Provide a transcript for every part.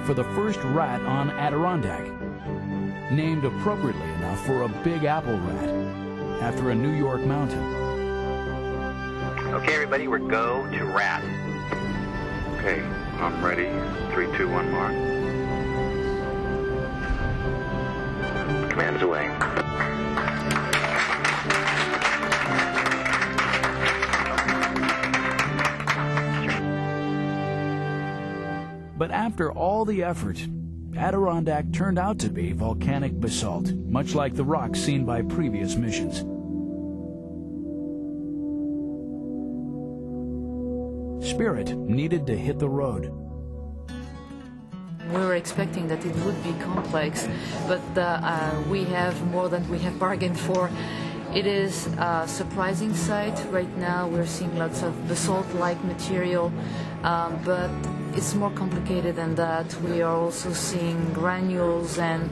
for the first rat on Adirondack, named appropriately enough for a big apple rat, after a New York mountain. Okay, everybody, we're go to rat. Okay, I'm ready. 3, 2, 1, mark. Command is away. But after all the effort, Adirondack turned out to be volcanic basalt, much like the rocks seen by previous missions. Spirit needed to hit the road. We were expecting that it would be complex, but we have more than we have bargained for. It is a surprising sight. Right now we're seeing lots of basalt-like material, but it's more complicated than that. We are also seeing granules and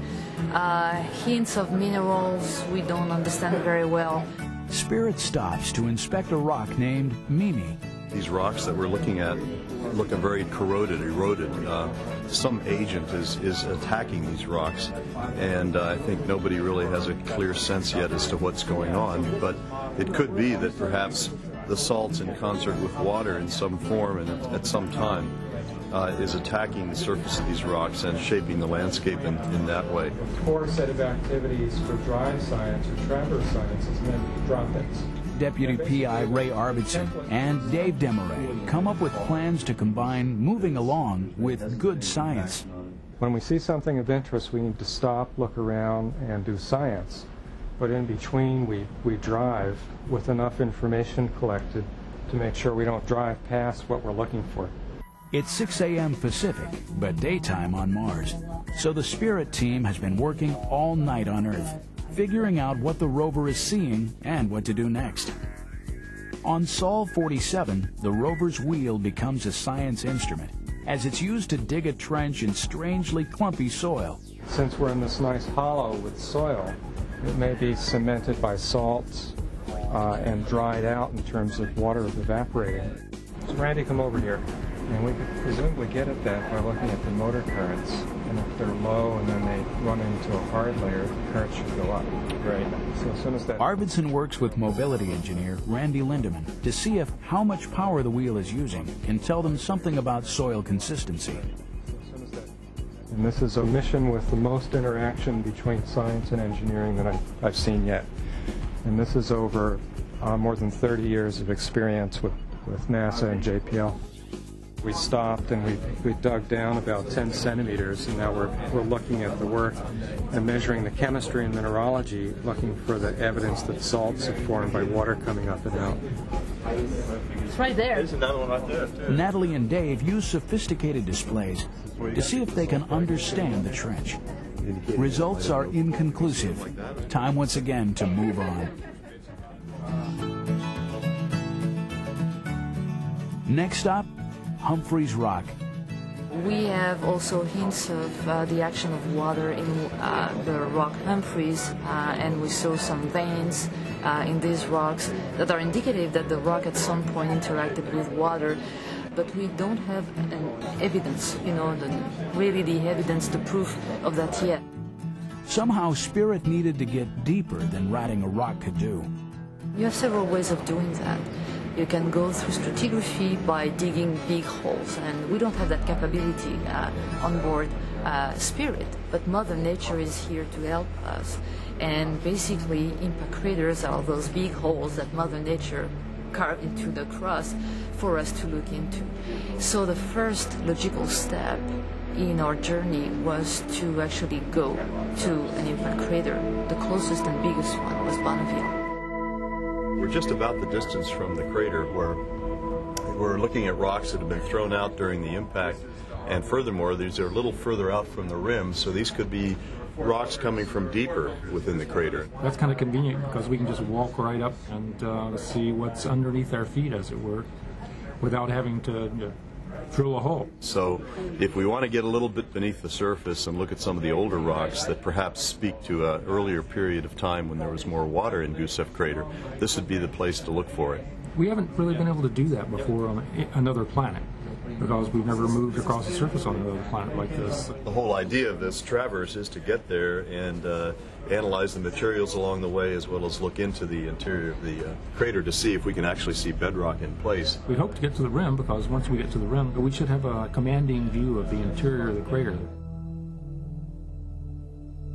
hints of minerals we don't understand very well. Spirit stops to inspect a rock named Mimi. These rocks that we're looking at look very corroded, eroded. Some agent is attacking these rocks, and I think nobody really has a clear sense yet as to what's going on. But it could be that perhaps the salts in concert with water in some form and at some time is attacking the surface of these rocks and shaping the landscape in that way. The core set of activities for dry science or traverse science is meant to drop-ins. Deputy PI Ray Arvidsson and Dave Demaray come up with plans to combine moving along with good science. When we see something of interest, we need to stop, look around, and do science. But in between, we drive with enough information collected to make sure we don't drive past what we're looking for. It's 6 a.m. Pacific, but daytime on Mars. So the Spirit team has been working all night on Earth, figuring out what the rover is seeing and what to do next. On Sol 47, the rover's wheel becomes a science instrument, as it's used to dig a trench in strangely clumpy soil. Since we're in this nice hollow with soil, it may be cemented by salts and dried out in terms of water evaporating. So Randy, come over here. And we could presumably get at that by looking at the motor currents. And if they're low and then they run into a hard layer, the current should go up. Right. So as soon as that... Arvidsson works with mobility engineer Randy Lindeman to see if how much power the wheel is using can tell them something about soil consistency. And this is a mission with the most interaction between science and engineering that I've seen yet. And this is over more than 30 years of experience with NASA and JPL. We stopped and we dug down about 10 centimeters, and now we're looking at the work and measuring the chemistry and mineralogy, looking for the evidence that salts have formed by water coming up and out. It's right there. There's another one right there, too. Natalie and Dave use sophisticated displays to see if they can understand the trench. Results are inconclusive. Time once again to move on. Next stop, Humphreys Rock. We have also hints of the action of water in the rock Humphreys, and we saw some veins in these rocks that are indicative that the rock at some point interacted with water, but we don't have evidence, really the evidence, the proof of that yet. Somehow Spirit needed to get deeper than ratting a rock could do. You have several ways of doing that. You can go through stratigraphy by digging big holes, and we don't have that capability on board Spirit, but Mother Nature is here to help us. And basically, impact craters are those big holes that Mother Nature carved into the crust for us to look into. So the first logical step in our journey was to actually go to an impact crater. The closest and biggest one was Bonneville. We're just about the distance from the crater where we're looking at rocks that have been thrown out during the impact, and furthermore, these are a little further out from the rim, so these could be rocks coming from deeper within the crater. That's kind of convenient because we can just walk right up and see what's underneath our feet, as it were, without having to drill a hole. So if we want to get a little bit beneath the surface and look at some of the older rocks that perhaps speak to an earlier period of time when there was more water in Gusev Crater, this would be the place to look for it. We haven't really been able to do that before on another planet. because we've never moved across the surface on another planet like this. The whole idea of this traverse is to get there and analyze the materials along the way, as well as look into the interior of the crater to see if we can actually see bedrock in place. We hope to get to the rim, because once we get to the rim, we should have a commanding view of the interior of the crater.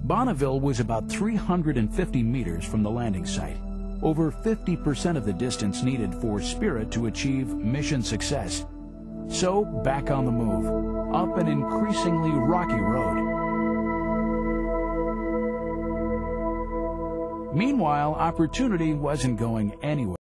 Bonneville was about 350 meters from the landing site, over 50% of the distance needed for Spirit to achieve mission success. So, back on the move, up an increasingly rocky road. Meanwhile, Opportunity wasn't going anywhere.